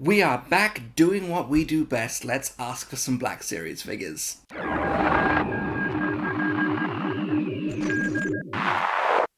We are back doing what we do best. Let's ask for some Black Series figures.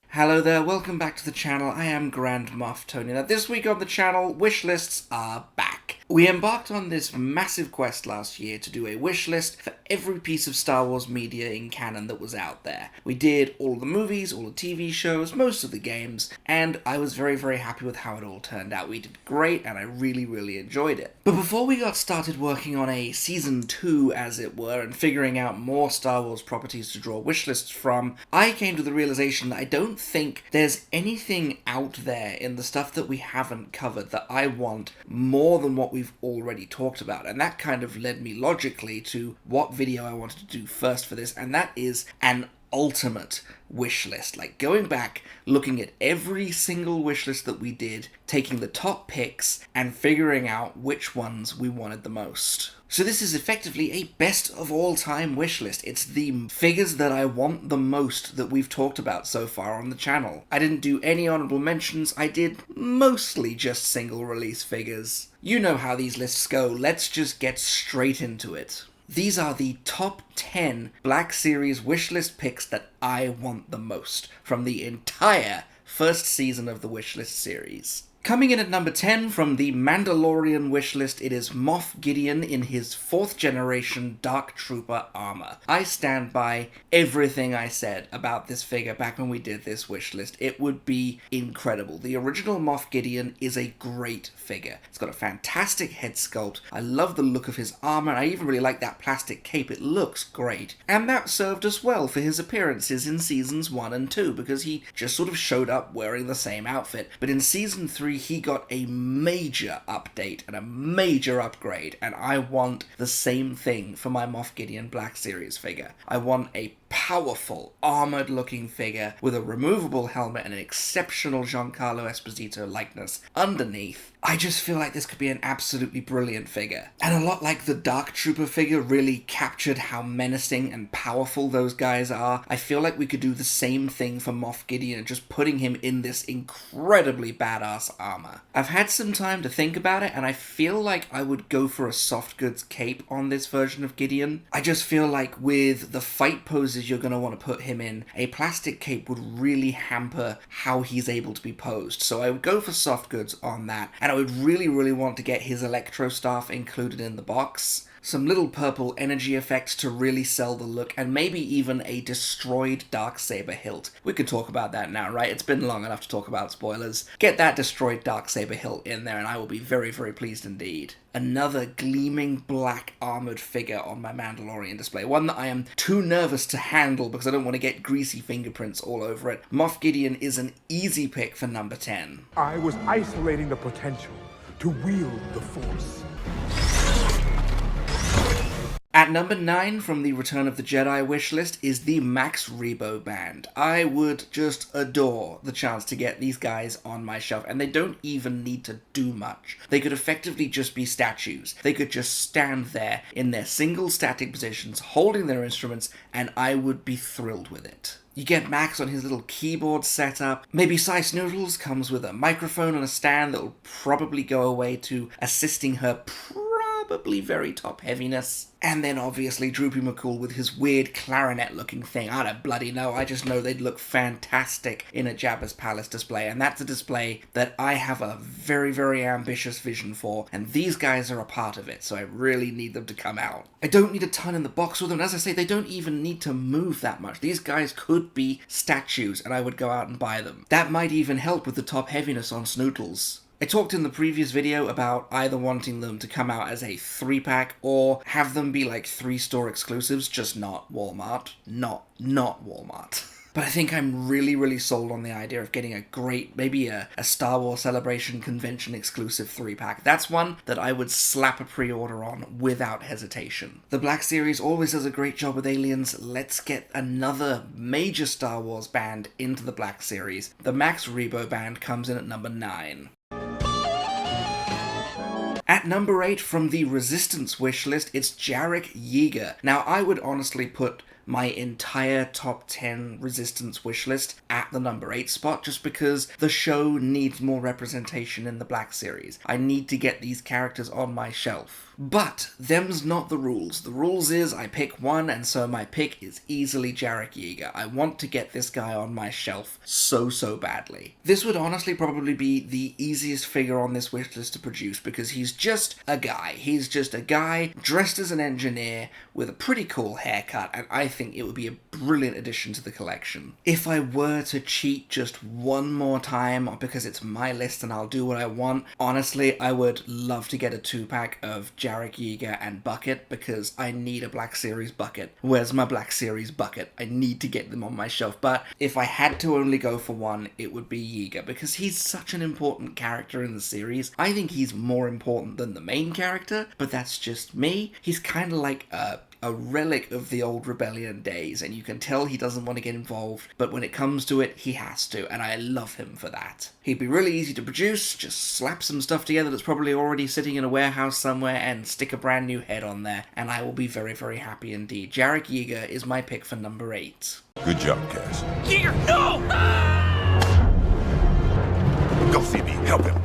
Hello there, welcome back to the channel. I am Grand Moff Tony. Now this week on the channel, wish lists are back. We embarked on this massive quest last year to do a wish list for every piece of Star Wars media in canon that was out there. We did all the movies, all the TV shows, most of the games, and I was very, very happy with how it all turned out. We did great, and I really, really enjoyed it. But before we got started working on a Season 2, as it were, and figuring out more Star Wars properties to draw wish lists from, I came to the realization that I don't think there's anything out there in the stuff that we haven't covered that I want more than what we've already talked about, and that kind of led me logically to what video I wanted to do first for this, and that is an ultimate wish list. Like going back, looking at every single wish list that we did, taking the top picks and figuring out which ones we wanted the most. So this is effectively a best of all time wish list. It's the figures that I want the most that we've talked about so far on the channel. I didn't do any honorable mentions, I did mostly just single release figures. You know how these lists go, let's just get straight into it. These are the top 10 Black Series wishlist picks that I want the most from the entire first season of the wishlist series. Coming in at number 10 from the Mandalorian wishlist, it is Moff Gideon in his 4th generation Dark Trooper armor. I stand by everything I said about this figure back when we did this wishlist. It would be incredible. The original Moff Gideon is a great figure. It's got a fantastic head sculpt. I love the look of his armor, and I even really like that plastic cape. It looks great. And that served us well for his appearances in seasons 1 and 2, because he just sort of showed up wearing the same outfit. But in season 3, he got a major update and a major upgrade, and I want the same thing for my Moff Gideon Black Series figure. I want a powerful, armored-looking figure with a removable helmet and an exceptional Giancarlo Esposito likeness underneath. I just feel like this could be an absolutely brilliant figure. And a lot like the Dark Trooper figure really captured how menacing and powerful those guys are, I feel like we could do the same thing for Moff Gideon, just putting him in this incredibly badass armor. I've had some time to think about it, and I feel like I would go for a soft goods cape on this version of Gideon. I just feel like with the fight poses you're going to want to put him in, a plastic cape would really hamper how he's able to be posed. So I would go for soft goods on that, and I would really, really want to get his electro staff included in the box. Some little purple energy effects to really sell the look, and maybe even a destroyed Darksaber hilt. We could talk about that now, right? It's been long enough to talk about spoilers. Get that destroyed Darksaber hilt in there and I will be very, very pleased indeed. Another gleaming black armored figure on my Mandalorian display. One that I am too nervous to handle because I don't want to get greasy fingerprints all over it. Moff Gideon is an easy pick for number 10. I was isolating the potential to wield the Force. At number 9 from the Return of the Jedi wishlist is the Max Rebo Band. I would just adore the chance to get these guys on my shelf, and they don't even need to do much. They could effectively just be statues. They could just stand there in their single static positions, holding their instruments, and I would be thrilled with it. You get Max on his little keyboard setup. Maybe Sice Noodles comes with a microphone and a stand that will probably go away to assisting her probably very top heaviness. And then obviously Droopy McCool with his weird clarinet looking thing. I don't bloody know, I just know they'd look fantastic in a Jabba's Palace display, and that's a display that I have a very, very ambitious vision for, and these guys are a part of it, so I really need them to come out. I don't need a ton in the box with them, and as I say, they don't even need to move that much. These guys could be statues, and I would go out and buy them. That might even help with the top heaviness on Snootles. I talked in the previous video about either wanting them to come out as a 3-pack or have them be like 3-store exclusives, just not Walmart. Not Walmart. But I think I'm really, really sold on the idea of getting a great, maybe a Star Wars Celebration Convention exclusive 3-pack. That's one that I would slap a pre-order on without hesitation. The Black Series always does a great job with aliens. Let's get another major Star Wars band into the Black Series. The Max Rebo Band comes in at number 9. At number 8 from the Resistance wishlist, it's Jarek Yeager. Now, I would honestly put my entire top 10 Resistance wishlist at the number 8 spot, just because the show needs more representation in the Black Series. I need to get these characters on my shelf. But them's not the rules. The rules is I pick one, and so my pick is easily Jarek Yeager. I want to get this guy on my shelf so badly. This would honestly probably be the easiest figure on this wishlist to produce, because he's just a guy. He's just a guy dressed as an engineer with a pretty cool haircut, and I think it would be a brilliant addition to the collection. If I were to cheat just one more time, because it's my list and I'll do what I want, honestly, I would love to get a 2-pack of Jarek Yeager and Bucket, because I need a Black Series Bucket. Where's my Black Series Bucket? I need to get them on my shelf, but if I had to only go for one, it would be Yeager, because he's such an important character in the series. I think he's more important than the main character, but that's just me. He's kind of like a relic of the old Rebellion days, and you can tell he doesn't want to get involved, but when it comes to it, he has to, and I love him for that. He'd be really easy to produce, just slap some stuff together that's probably already sitting in a warehouse somewhere and stick a brand new head on there, and I will be very happy indeed. Jarek Yeager is my pick for number 8. Good job, Cass. Yeager, no! Go see me. Help him.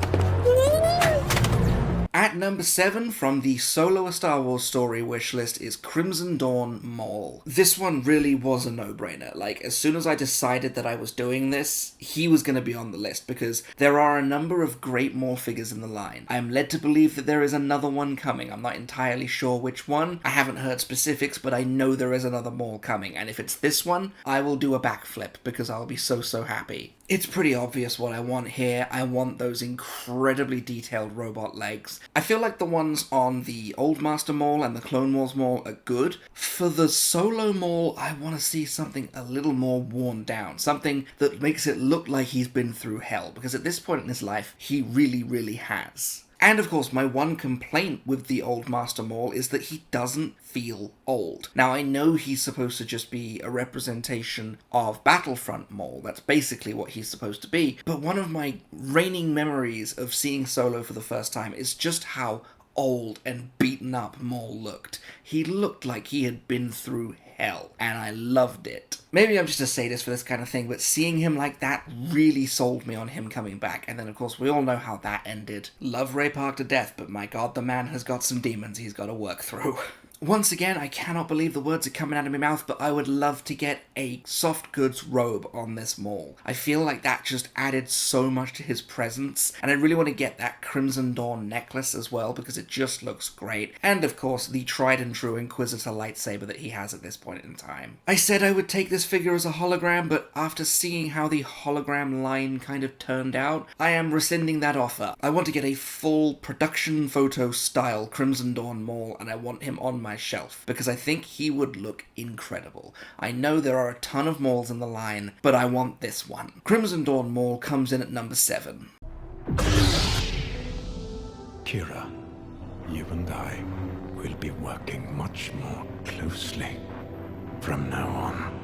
At number 7 from the Solo A Star Wars Story wishlist is Crimson Dawn Maul. This one really was a no-brainer. Like, as soon as I decided that I was doing this, he was going to be on the list, because there are a number of great Maul figures in the line. I am led to believe that there is another one coming. I'm not entirely sure which one. I haven't heard specifics, but I know there is another Maul coming, and if it's this one, I will do a backflip, because I'll be so happy. It's pretty obvious what I want here. I want those incredibly detailed robot legs. I feel like the ones on the Old Master Maul and the Clone Wars Maul are good. For the Solo Maul, I want to see something a little more worn down. Something that makes it look like he's been through hell, because at this point in his life, he really has. And of course, my one complaint with the Old Master Maul is that he doesn't feel old. Now, I know he's supposed to just be a representation of Battlefront Maul. That's basically what he's supposed to be. But one of my reigning memories of seeing Solo for the first time is just how old and beaten up Maul looked. He looked like he had been through hell, and I loved it. Maybe I'm just a sadist for this kind of thing, but seeing him like that really sold me on him coming back. And then, of course, we all know how that ended. Love Ray Park to death, but my god, the man has got some demons he's got to work through. Once again, I cannot believe the words are coming out of my mouth, but I would love to get a soft goods robe on this Maul. I feel like that just added so much to his presence, and I really want to get that Crimson Dawn necklace as well, because it just looks great. And of course, the tried and true Inquisitor lightsaber that he has at this point in time. I said I would take this figure as a hologram, but after seeing how the hologram line kind of turned out, I am rescinding that offer. I want to get a full production photo style Crimson Dawn Maul, and I want him on my shelf, because I think he would look incredible. I know there are a ton of Mauls in the line, but I want this one. Crimson Dawn Maul comes in at number 7. Kira, you and I will be working much more closely from now on.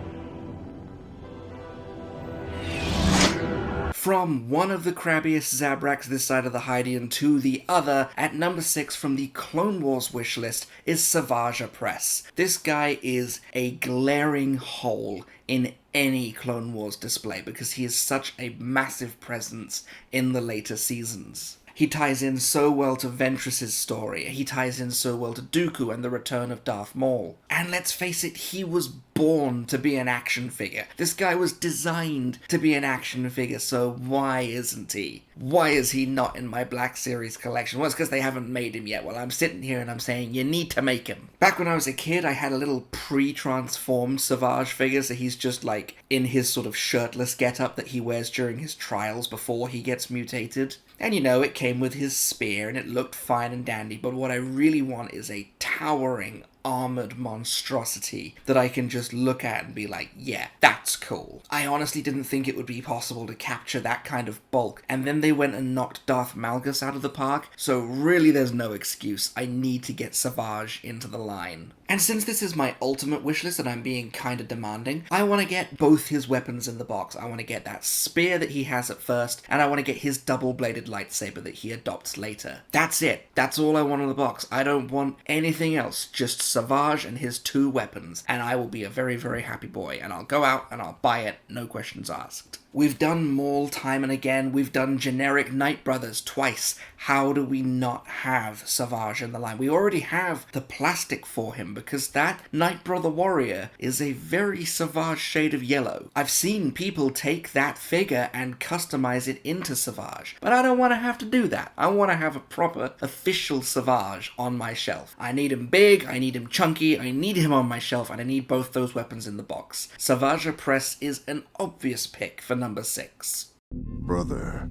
From one of the crabbiest Zabraks this side of the Hydian to the other, at number 6 from the Clone Wars wishlist is Savage Opress. This guy is a glaring hole in any Clone Wars display, because he is such a massive presence in the later seasons. He ties in so well to Ventress's story. He ties in so well to Dooku and the return of Darth Maul. And let's face it, he was born to be an action figure. This guy was designed to be an action figure, so why isn't he? Why is he not in my Black Series collection? Well, it's because they haven't made him yet. Well, I'm sitting here and I'm saying, you need to make him. Back when I was a kid, I had a little pre-transformed Savage figure, so he's just like in his sort of shirtless getup that he wears during his trials before he gets mutated. And you know, it came with his spear and it looked fine and dandy, but what I really want is a towering armored monstrosity that I can just look at and be like, yeah, that's cool. I honestly didn't think it would be possible to capture that kind of bulk, and then they went and knocked Darth Malgus out of the park, so really there's no excuse. I need to get Savage into the line. And since this is my ultimate wishlist and I'm being kinda demanding, I want to get both his weapons in the box. I want to get that spear that he has at first, and I want to get his double-bladed lightsaber that he adopts later. That's it. That's all I want in the box. I don't want anything else. Just Savage and his 2 weapons, and I will be a very, very happy boy, and I'll go out and I'll buy it, no questions asked. We've done Maul time and again, we've done generic Night Brothers twice. How do we not have Savage in the line? We already have the plastic for him, because that Night Brother warrior is a very Savage shade of yellow. I've seen people take that figure and customize it into Savage, but I don't want to have to do that. I want to have a proper, official Savage on my shelf. I need him big, I need him chunky, I need him on my shelf, and I need both those weapons in the box. Savage Press is an obvious pick for number 6. Brother,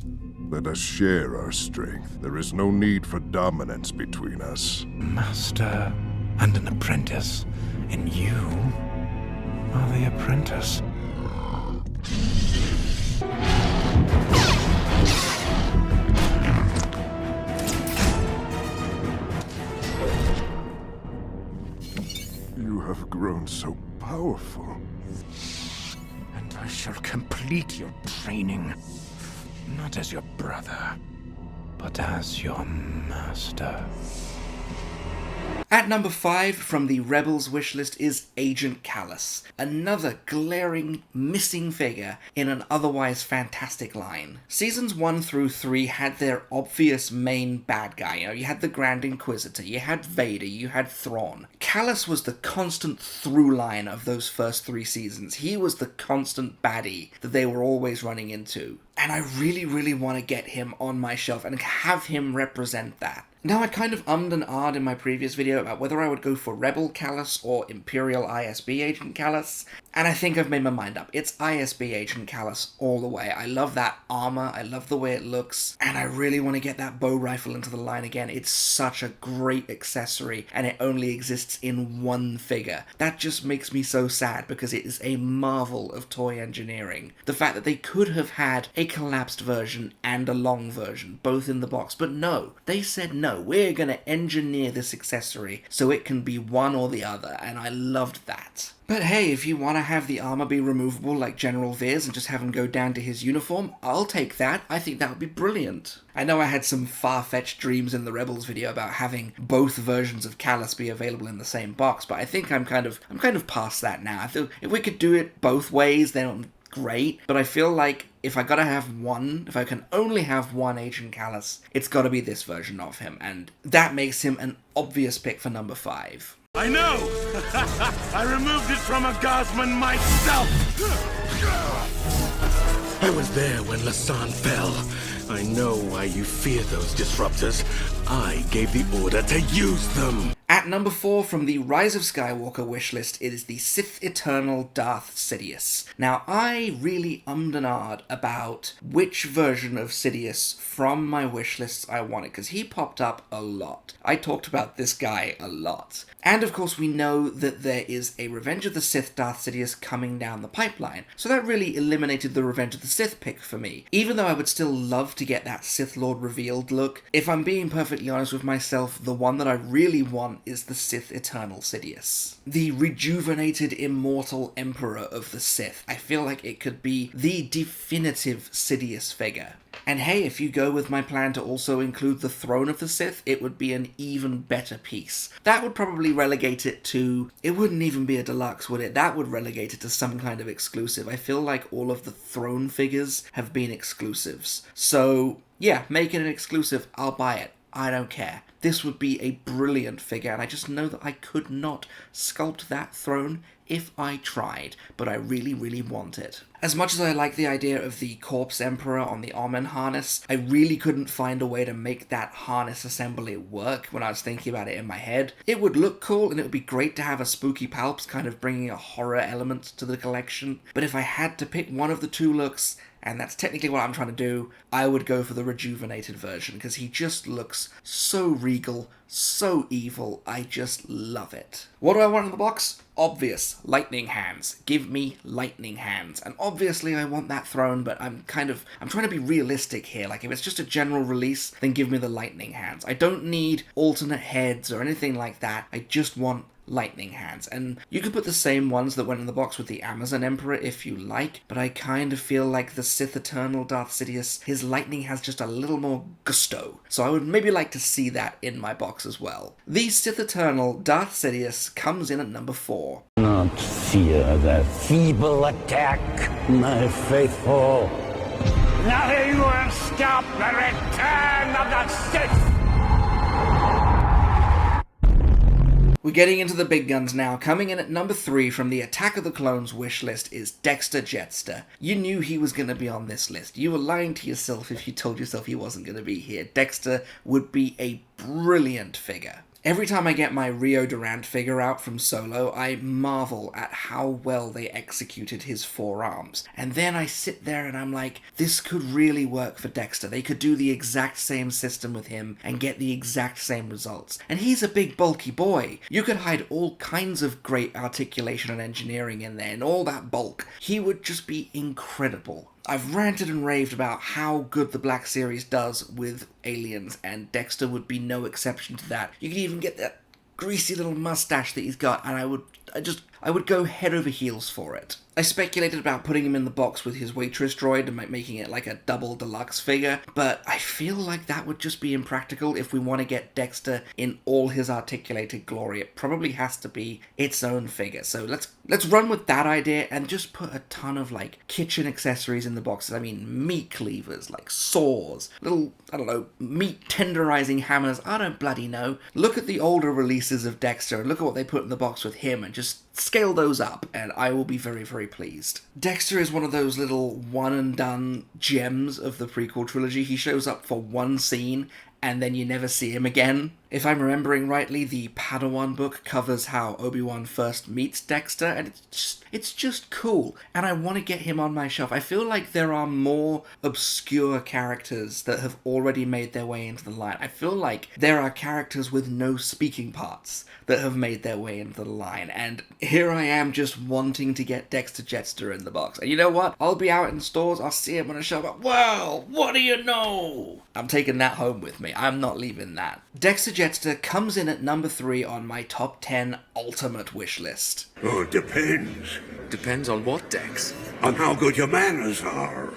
let us share our strength. There is no need for dominance between us. Master and an apprentice, and you are the apprentice. You have grown so powerful. And I shall complete your training, not as your brother, but as your master. At number 5 from the Rebels wishlist is Agent Callus, another glaring missing figure in an otherwise fantastic line. Seasons 1 through 3 had their obvious main bad guy. You had the Grand Inquisitor, you had Vader, you had Thrawn. Callus was the constant through line of those first 3 seasons. He was the constant baddie that they were always running into. And I really, really want to get him on my shelf and have him represent that. Now, I kind of ummed and ahed in my previous video about whether I would go for Rebel Callus or Imperial ISB Agent Callus, and I think I've made my mind up. It's ISB Agent Callus all the way. I love that armor, I love the way it looks, and I really want to get that bow rifle into the line again. It's such a great accessory, and it only exists in one figure. That just makes me so sad, because it is a marvel of toy engineering. The fact that they could have had a collapsed version and a long version, both in the box, but no, they said no. We're going to engineer this accessory so it can be one or the other, and I loved that. But hey, if you want to have the armor be removable like General Veers and just have him go down to his uniform, I'll take that. I think that would be brilliant. I know I had some far-fetched dreams in the Rebels video about having both versions of Callus be available in the same box, but I think I'm kind of past that now. I feel if we could do it both ways, then great, but I feel like if I gotta have one, if I can only have one Agent Callus, it's gotta be this version of him, and that makes him an obvious pick for number 5. I know! I removed it from a Gosman myself! I was there when Lasan fell. I know why you fear those disruptors. I gave the order to use them! At number 4 from the Rise of Skywalker wishlist, it is the Sith Eternal Darth Sidious. Now, I really ummed and ahed about which version of Sidious from my wishlists I wanted, because he popped up a lot. I talked about this guy a lot. And of course we know that there is a Revenge of the Sith Darth Sidious coming down the pipeline, so that really eliminated the Revenge of the Sith pick for me. Even though I would still love to get that Sith Lord revealed look, if I'm being perfectly honest with myself, the one that I really want is the Sith Eternal Sidious. The rejuvenated immortal Emperor of the Sith. I feel like it could be the definitive Sidious figure. And hey, if you go with my plan to also include the Throne of the Sith, it would be an even better piece. That would probably relegate it to... It wouldn't even be a deluxe, would it? That would relegate it to some kind of exclusive. I feel like all of the Throne figures have been exclusives. So, yeah, make it an exclusive. I'll buy it. I don't care. This would be a brilliant figure, and I just know that I could not sculpt that throne if I tried, but I really, really want it. As much as I like the idea of the Corpse Emperor on the Omen harness, I really couldn't find a way to make that harness assembly work when I was thinking about it in my head. It would look cool, and it would be great to have a spooky palps kind of bringing a horror element to the collection, but if I had to pick one of the two looks, and that's technically what I'm trying to do, I would go for the rejuvenated version, because he just looks so regal, so evil, I just love it. What do I want in the box? Obvious, lightning hands. Give me lightning hands. And obviously I want that throne, but I'm trying to be realistic here. Like, if it's just a general release, then give me the lightning hands. I don't need alternate heads or anything like that. I just want lightning hands. And you could put the same ones that went in the box with the Amazon Emperor if you like, but I kind of feel like the Sith Eternal Darth Sidious, his lightning has just a little more gusto. So I would maybe like to see that in my box as well. The Sith Eternal Darth Sidious comes in at number 4. Not fear their feeble attack, my faithful. Nothing will stop the return of the Sith! We're getting into the big guns now. Coming in at number 3 from the Attack of the Clones wishlist is Dexter Jettster. You knew he was going to be on this list. You were lying to yourself if you told yourself he wasn't going to be here. Dexter would be a brilliant figure. Every time I get my Rio Durant figure out from Solo, I marvel at how well they executed his forearms. And then I sit there and I'm like, this could really work for Dexter. They could do the exact same system with him and get the exact same results. And he's a big bulky boy. You could hide all kinds of great articulation and engineering in there and all that bulk. He would just be incredible. I've ranted and raved about how good the Black Series does with aliens, and Dexter would be no exception to that. You could even get that greasy little mustache that he's got, and I would go head over heels for it. I speculated about putting him in the box with his waitress droid and making it like a double deluxe figure, but I feel like that would just be impractical if we want to get Dexter in all his articulated glory. It probably has to be its own figure. So let's run with that idea and just put a ton of like kitchen accessories in the boxes. I mean, meat cleavers, like saws, little, I don't know, meat tenderizing hammers. I don't bloody know. Look at the older releases of Dexter and look at what they put in the box with him and just scale those up, and I will be very, very pleased. Dexter is one of those little one-and-done gems of the prequel trilogy. He shows up for one scene, and then you never see him again. If I'm remembering rightly, the Padawan book covers how Obi-Wan first meets Dexter, and it's just cool, and I want to get him on my shelf. I feel like there are more obscure characters that have already made their way into the line. I feel like there are characters with no speaking parts that have made their way into the line, and here I am just wanting to get Dexter Jettster in the box. And you know what? I'll be out in stores, I'll see him on a shelf, like, well, what do you know? I'm taking that home with me. I'm not leaving that. Dexter Jettster comes in at number 3 on my top 10 ultimate wish list. Oh, it depends. Depends on what, Dex? On how good your manners are.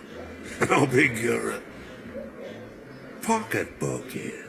How big your pocketbook is.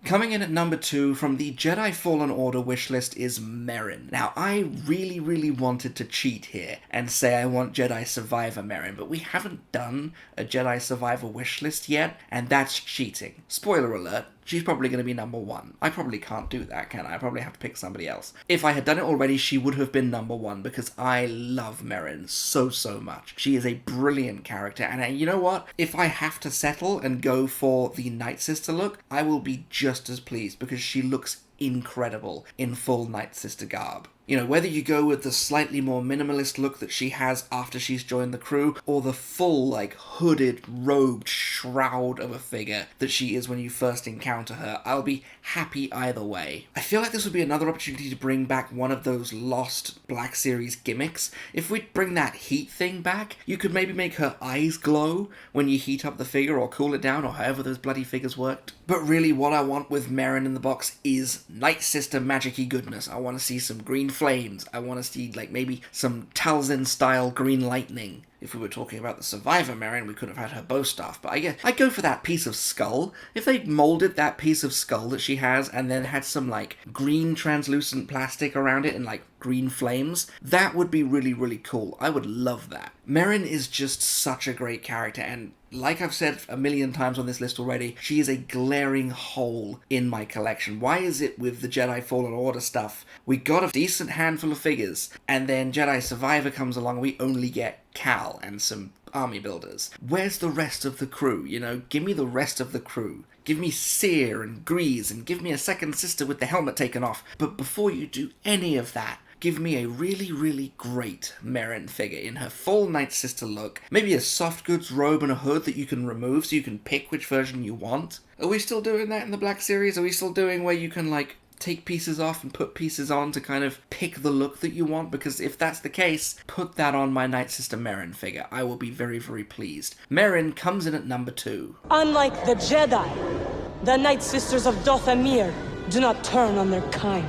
Coming in at number 2 from the Jedi Fallen Order wishlist is Merrin. Now, I really, really wanted to cheat here and say I want Jedi Survivor Merrin, but we haven't done a Jedi Survivor wishlist yet, and that's cheating. Spoiler alert. She's probably going to be number 1. I probably can't do that, can I? I probably have to pick somebody else. If I had done it already, she would have been number 1 because I love Merrin so much. She is a brilliant character, and you know what? If I have to settle and go for the Night Sister look, I will be just as pleased because she looks incredible in full Night Sister garb. You know, whether you go with the slightly more minimalist look that she has after she's joined the crew, or the full, like, hooded, robed shroud of a figure that she is when you first encounter her, I'll be happy either way. I feel like this would be another opportunity to bring back one of those lost Black Series gimmicks. If we bring that heat thing back, you could maybe make her eyes glow when you heat up the figure or cool it down, or however those bloody figures worked. But really, what I want with Merrin in the box is Night Sister magic-y goodness. I want to see some green flames. I want to see, like, maybe some Talzin-style green lightning. If we were talking about the Survivor Merrin, we could have had her bow staff, but I'd go for that piece of skull. If they molded that piece of skull that she has and then had some, like, green translucent plastic around it and, like, green flames, that would be really, really cool. I would love that. Merrin is just such a great character, and like I've said a million times on this list already, she is a glaring hole in my collection. Why is it with the Jedi Fallen Order stuff, we got a decent handful of figures, and then Jedi Survivor comes along, we only get Cal and some army builders? Where's the rest of the crew? You know, give me the rest of the crew. Give me Seer and Grease, and give me a second sister with the helmet taken off. But before you do any of that, give me a really, really great Merrin figure in her full Night Sister look. Maybe a soft goods robe and a hood that you can remove so you can pick which version you want. Are we still doing that in the Black Series? Are we still doing where you can, like, take pieces off and put pieces on to kind of pick the look that you want? Because if that's the case, put that on my Night Sister Merrin figure. I will be very, very pleased. Merrin comes in at number 2. Unlike the Jedi, the Night Sisters of Dothamir do not turn on their kind.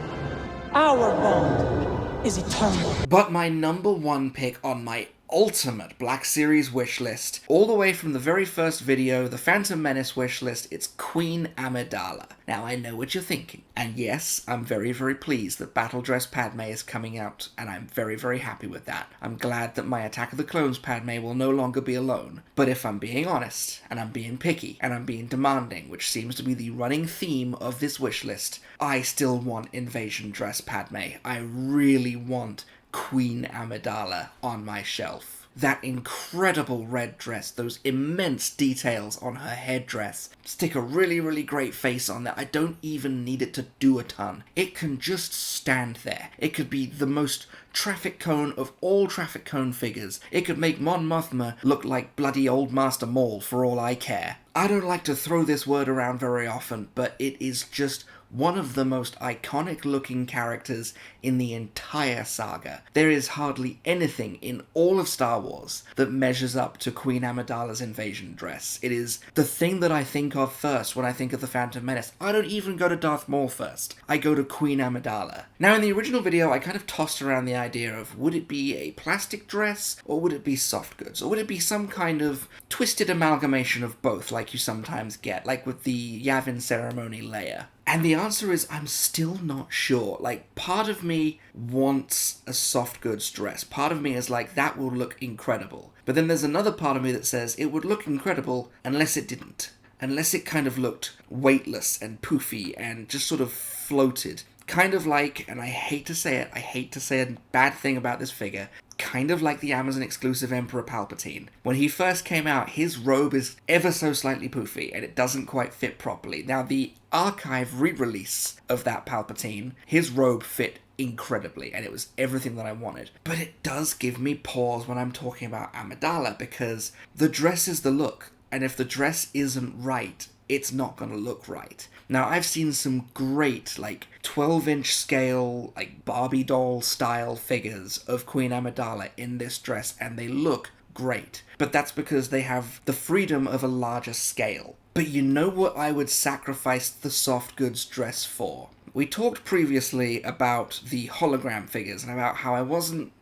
Our bond is eternal. But my number one pick on my ultimate Black Series wishlist, all the way from the very first video, the Phantom Menace wishlist, it's Queen Amidala. Now I know what you're thinking, and yes, I'm very, very pleased that Battle Dress Padme is coming out, and I'm very, very happy with that. I'm glad that my Attack of the Clones Padme will no longer be alone. But if I'm being honest, and I'm being picky, and I'm being demanding, which seems to be the running theme of this wishlist, I still want Invasion Dress Padme. I really want Queen Amidala on my shelf. That incredible red dress, those immense details on her headdress, stick a really, really great face on there. I don't even need it to do a ton. It can just stand there. It could be the most traffic cone of all traffic cone figures. It could make Mon Mothma look like bloody old Master Maul for all I care. I don't like to throw this word around very often, but it is just one of the most iconic looking characters in the entire saga. There is hardly anything in all of Star Wars that measures up to Queen Amidala's invasion dress. It is the thing that I think of first when I think of the Phantom Menace. I don't even go to Darth Maul first. I go to Queen Amidala. Now in the original video I kind of tossed around the idea of would it be a plastic dress or would it be soft goods? Or would it be some kind of twisted amalgamation of both like you sometimes get, like with the Yavin ceremony Leia? And the answer is I'm still not sure. Like, part of me wants a soft goods dress. Part of me is like, that will look incredible. But then there's another part of me that says it would look incredible unless it didn't. Unless it kind of looked weightless and poofy and just sort of floated. Kind of like, and I hate to say a bad thing about this figure, kind of like the Amazon exclusive Emperor Palpatine. When he first came out, his robe is ever so slightly poofy and it doesn't quite fit properly. Now the archive re-release of that Palpatine, his robe fit incredibly and it was everything that I wanted. But it does give me pause when I'm talking about Amidala because the dress is the look, and if the dress isn't right, it's not going to look right. Now, I've seen some great, like, 12-inch scale, like, Barbie doll style figures of Queen Amidala in this dress, and they look great. But that's because they have the freedom of a larger scale. But you know what I would sacrifice the soft goods dress for? We talked previously about the hologram figures and about how I wasn't,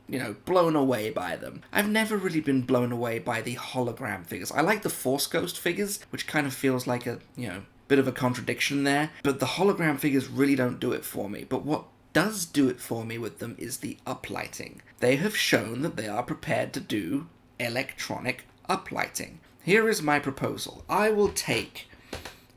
blown away by them. I've never really been blown away by the hologram figures. I like the Force Ghost figures, which kind of feels like a, bit of a contradiction there, but the hologram figures really don't do it for me. But what does do it for me with them is the uplighting. They have shown that they are prepared to do electronic uplighting. Here is my proposal. I will take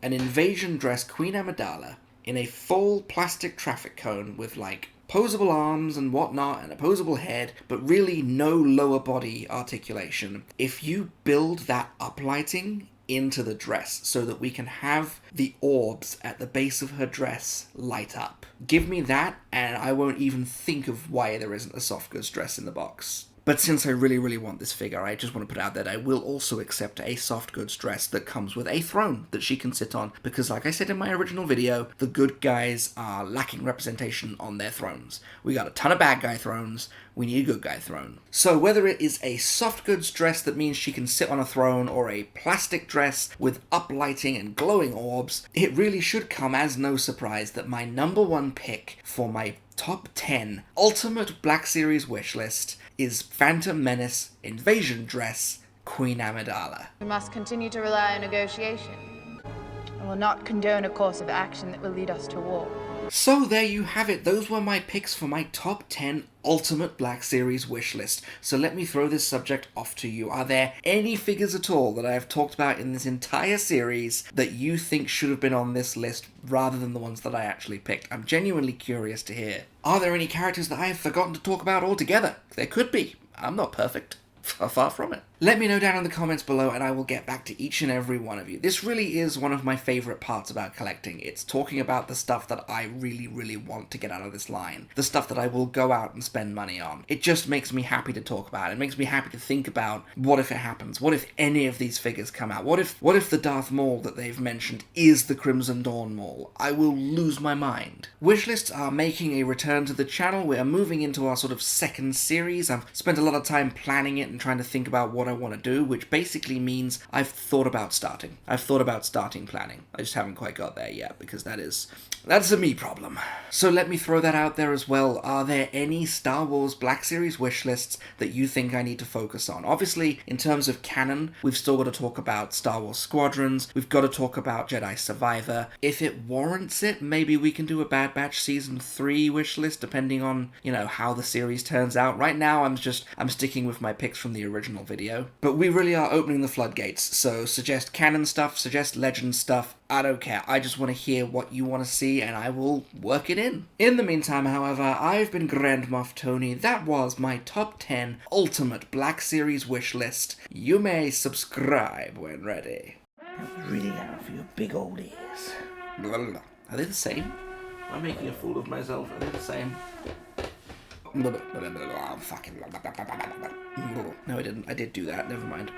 an invasion dress Queen Amidala in a full plastic traffic cone with like posable arms and whatnot and a posable head, but really no lower body articulation. If you build that uplighting into the dress so that we can have the orbs at the base of her dress light up, give me that and I won't even think of why there isn't a soft goods dress in the box. But since I really, really want this figure, I just want to put out that I will also accept a soft goods dress that comes with a throne that she can sit on, because like I said in my original video, the good guys are lacking representation on their thrones. We got a ton of bad guy thrones, we need a good guy throne. So whether it is a soft goods dress that means she can sit on a throne, or a plastic dress with uplighting and glowing orbs, it really should come as no surprise that my number one pick for my top 10 ultimate Black Series wishlist is Phantom Menace Invasion Dress Queen Amidala. We must continue to rely on negotiation, and will not condone a course of action that will lead us to war. So there you have it. Those were my picks for my top 10 ultimate Black Series wishlist. So let me throw this subject off to you. Are there any figures at all that I have talked about in this entire series that you think should have been on this list rather than the ones that I actually picked? I'm genuinely curious to hear. Are there any characters that I have forgotten to talk about altogether? There could be. I'm not perfect. Far from it. Let me know down in the comments below and I will get back to each and every one of you. This really is one of my favourite parts about collecting. It's talking about the stuff that I really, really want to get out of this line. The stuff that I will go out and spend money on. It just makes me happy to talk about it. It makes me happy to think about what if it happens? What if any of these figures come out? What if the Darth Maul that they've mentioned is the Crimson Dawn Maul? I will lose my mind. Wishlists are making a return to the channel. We are moving into our sort of second series. I've spent a lot of time planning it and trying to think about what what I want to do, which basically means I've thought about starting. I've thought about starting planning. I just haven't quite got there yet, because that's a me problem. So let me throw that out there as well. Are there any Star Wars Black Series wishlists that you think I need to focus on? Obviously, in terms of canon, we've still got to talk about Star Wars Squadrons, we've got to talk about Jedi Survivor. If it warrants it, maybe we can do a Bad Batch Season 3 wishlist, depending on, you know, how the series turns out. Right now, I'm sticking with my picks from the original video. But we really are opening the floodgates, so suggest canon stuff, suggest legend stuff, I don't care. I just want to hear what you want to see, and I will work it in. In the meantime, however, I've been Grand Moff Tony. That was my top 10 ultimate Black Series wish list. You may subscribe when ready. I'm really out for your big old ears. Blah, blah, blah. Are they the same? Am I making a fool of myself? Are they the same? Fucking... No, I didn't. I did do that. Never mind.